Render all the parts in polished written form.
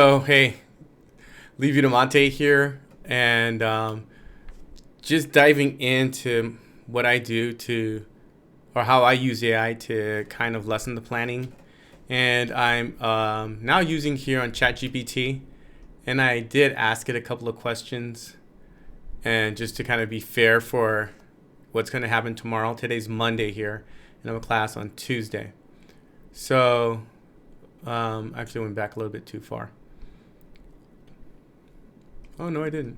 Oh, hey, Levy Monte here, and just diving into what I do to, or how I use AI to kind of lessen the planning. And I'm now using here on ChatGPT, and I did ask it a couple of questions, and just to kind of be fair for what's going to happen tomorrow. Today's Monday here, and I have a class on Tuesday. So, actually went back a little bit too far. Oh, no, I didn't.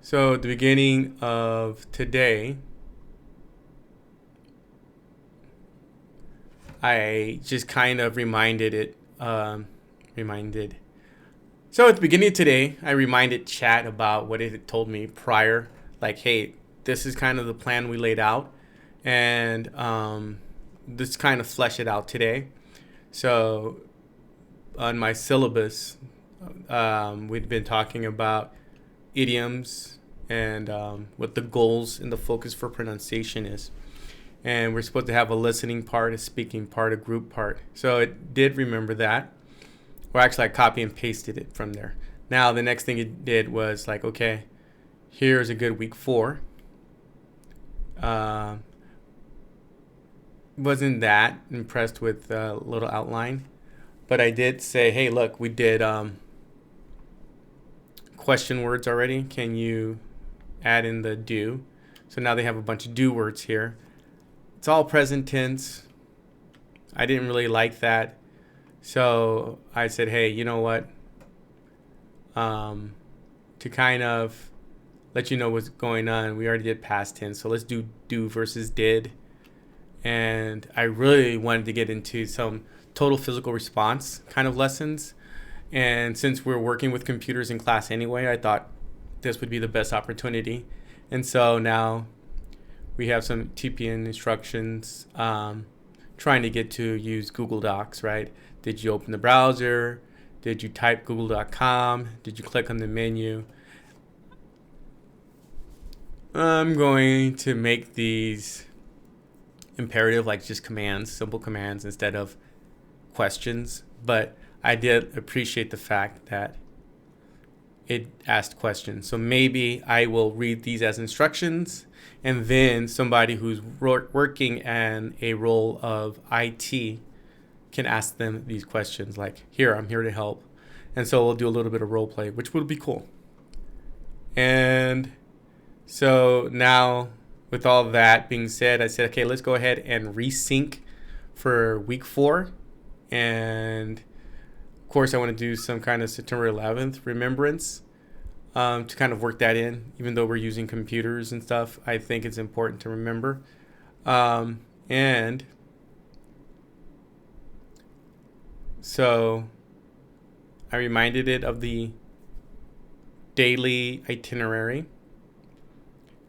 So at the beginning of today, I just kind of reminded it. Reminded. So at the beginning of today, I reminded chat about what it had told me prior. Like, hey, this is kind of the plan we laid out, and this kind of flesh it out today. So on my syllabus, we'd been talking about idioms and what the goals and the focus for pronunciation is. And we're supposed to have a listening part, a speaking part, a group part. So it did remember that. Or actually, I copy and pasted it from there. Now, the next thing it did was like, okay, here's a good week 4. Wasn't that impressed with the little outline. But I did say, hey, look, we did question words already. Can you add in the do? So now they have a bunch of do words here. It's all present tense. I didn't really like that. So I said, hey, you know what? To kind of let you know what's going on, we already did past tense. So let's do versus did. And I really wanted to get into some total physical response kind of lessons. And since we're working with computers in class anyway, I thought this would be the best opportunity. And so now we have some TPN instructions trying to get to use Google Docs, right? Did you open the browser? Did you type google.com? Did you click on the menu? I'm going to make these imperative, like just commands, simple commands instead of questions. But I did appreciate the fact that it asked questions. So maybe I will read these as instructions, and then somebody who's working in a role of IT can ask them these questions like, here, I'm here to help. And so we'll do a little bit of role play, which will be cool. And so now, with all that being said, I said, okay, let's go ahead and resync for week 4. And of course, I want to do some kind of September 11th remembrance to kind of work that in. Even though we're using computers and stuff, I think it's important to remember. And so I reminded it of the daily itinerary.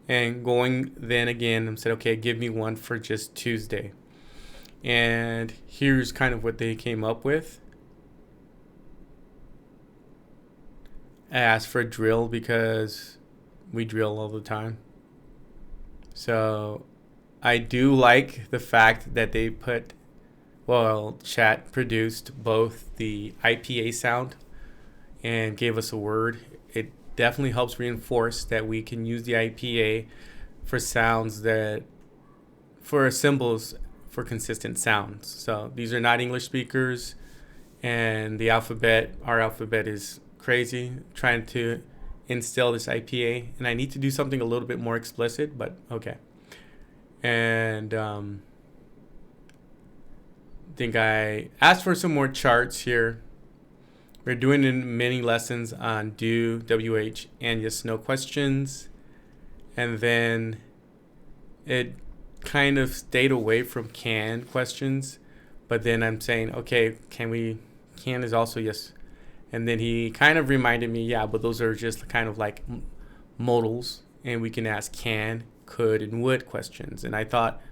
And going then again, I said, okay, give me one for just Tuesday. And here's kind of what they came up with. I asked for a drill because we drill all the time. So I do like the fact that they chat produced both the IPA sound and gave us a word. It definitely helps reinforce that we can use the IPA for sounds for symbols for consistent sounds. So these are not English speakers, and our alphabet is crazy trying to instill this IPA, and I need to do something a little bit more explicit, but okay. And I think I asked for some more charts here. We're doing many lessons on do, WH, and yes, no questions. And then it kind of stayed away from can questions. But then I'm saying, okay, can is also yes. And then he kind of reminded me, yeah, but those are just kind of like modals. And we can ask can, could, and would questions. And I thought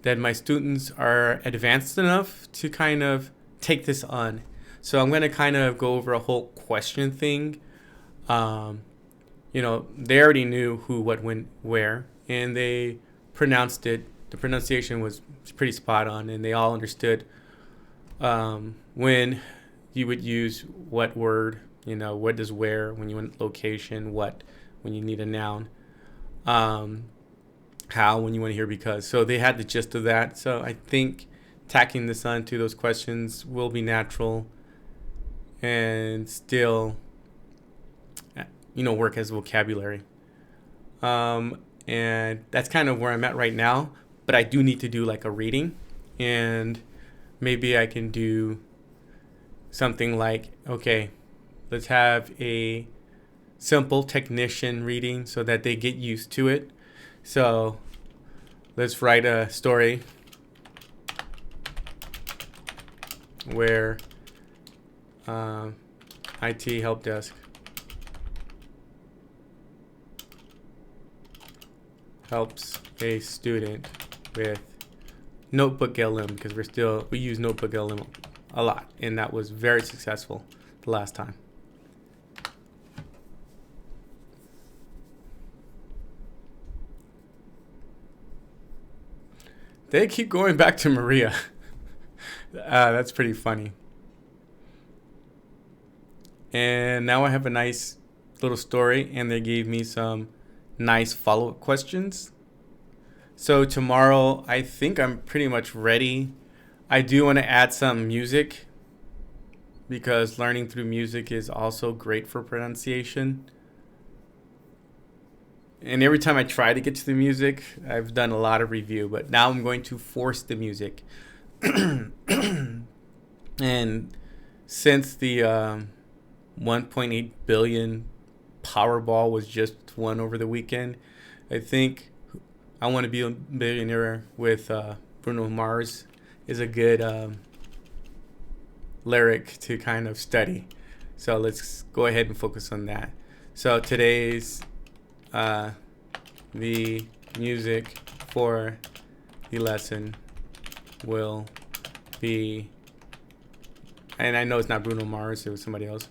that my students are advanced enough to kind of take this on. So I'm going to kind of go over a whole question thing. They already knew who, what, when, where, and they pronounced it. The pronunciation was pretty spot on, and they all understood when you would use what word, what does where when you want location, what when you need a noun, how when you want to hear because. So they had the gist of that. So I think tacking this onto those questions will be natural and still, work as vocabulary. And that's kind of where I'm at right now. But I do need to do like a reading, and maybe I can do something like, okay, let's have a simple technician reading so that they get used to it. So let's write a story where IT help desk helps a student with Notebook LM, because we use Notebook LM a lot, and that was very successful the last time. They keep going back to Maria. That's pretty funny. And now I have a nice little story, and they gave me some nice follow-up questions. So tomorrow, I think I'm pretty much ready. I do want to add some music, because learning through music is also great for pronunciation. And every time I try to get to the music, I've done a lot of review, but now I'm going to force the music. And since the 1.8 billion Powerball was just won over the weekend, I think I Want to Be a Billionaire with Bruno Mars is a good lyric to kind of study. So let's go ahead and focus on that. So today's the music for the lesson will be, and I know it's not Bruno Mars, it was somebody else.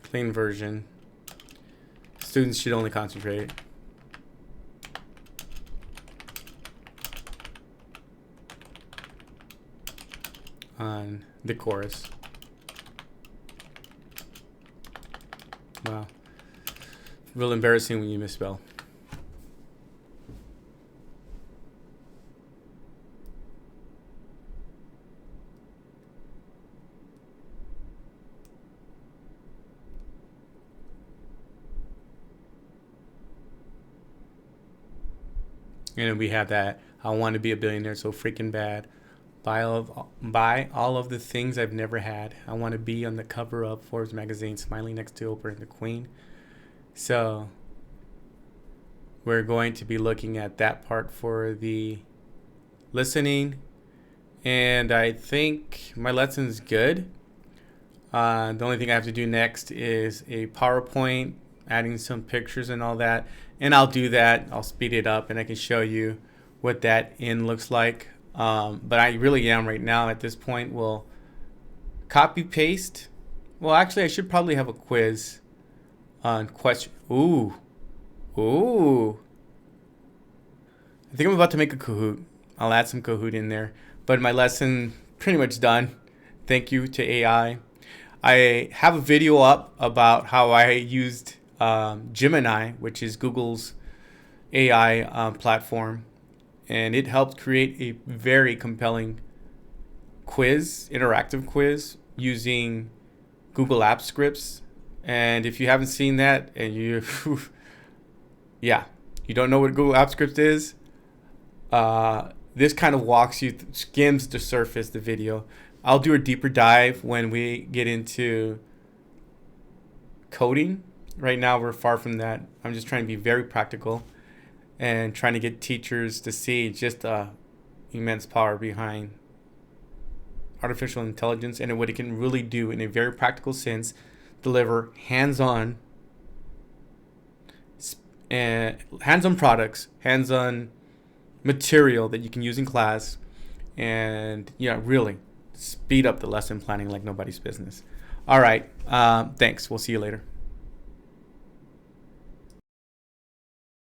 Clean version. Students should only concentrate on the chorus. Wow. Real embarrassing when you misspell. And we have that I want to be a billionaire so freaking bad. Buy all of the things I've never had. I want to be on the cover of Forbes magazine, smiling next to Oprah and the Queen. So we're going to be looking at that part for the listening. And I think my lesson's good. The only thing I have to do next is a PowerPoint, adding some pictures and all that. And I'll do that. I'll speed it up and I can show you what that end looks like. But I really am right now at this point. Will copy paste. Well, actually, I should probably have a quiz on question. Ooh. I think I'm about to make a Kahoot. I'll add some Kahoot in there. But my lesson pretty much done. Thank you to AI. I have a video up about how I used Gemini, which is Google's AI platform. And it helped create a very compelling quiz, interactive quiz, using Google Apps scripts. And if you haven't seen that and you don't know what Google Apps script is, this kind of walks you, skims the surface, the video. I'll do a deeper dive when we get into coding. Right now, we're far from that. I'm just trying to be very practical and trying to get teachers to see just the immense power behind artificial intelligence and what it can really do in a very practical sense, deliver hands-on products, hands-on material that you can use in class, and really speed up the lesson planning like nobody's business. All right. Thanks. We'll see you later.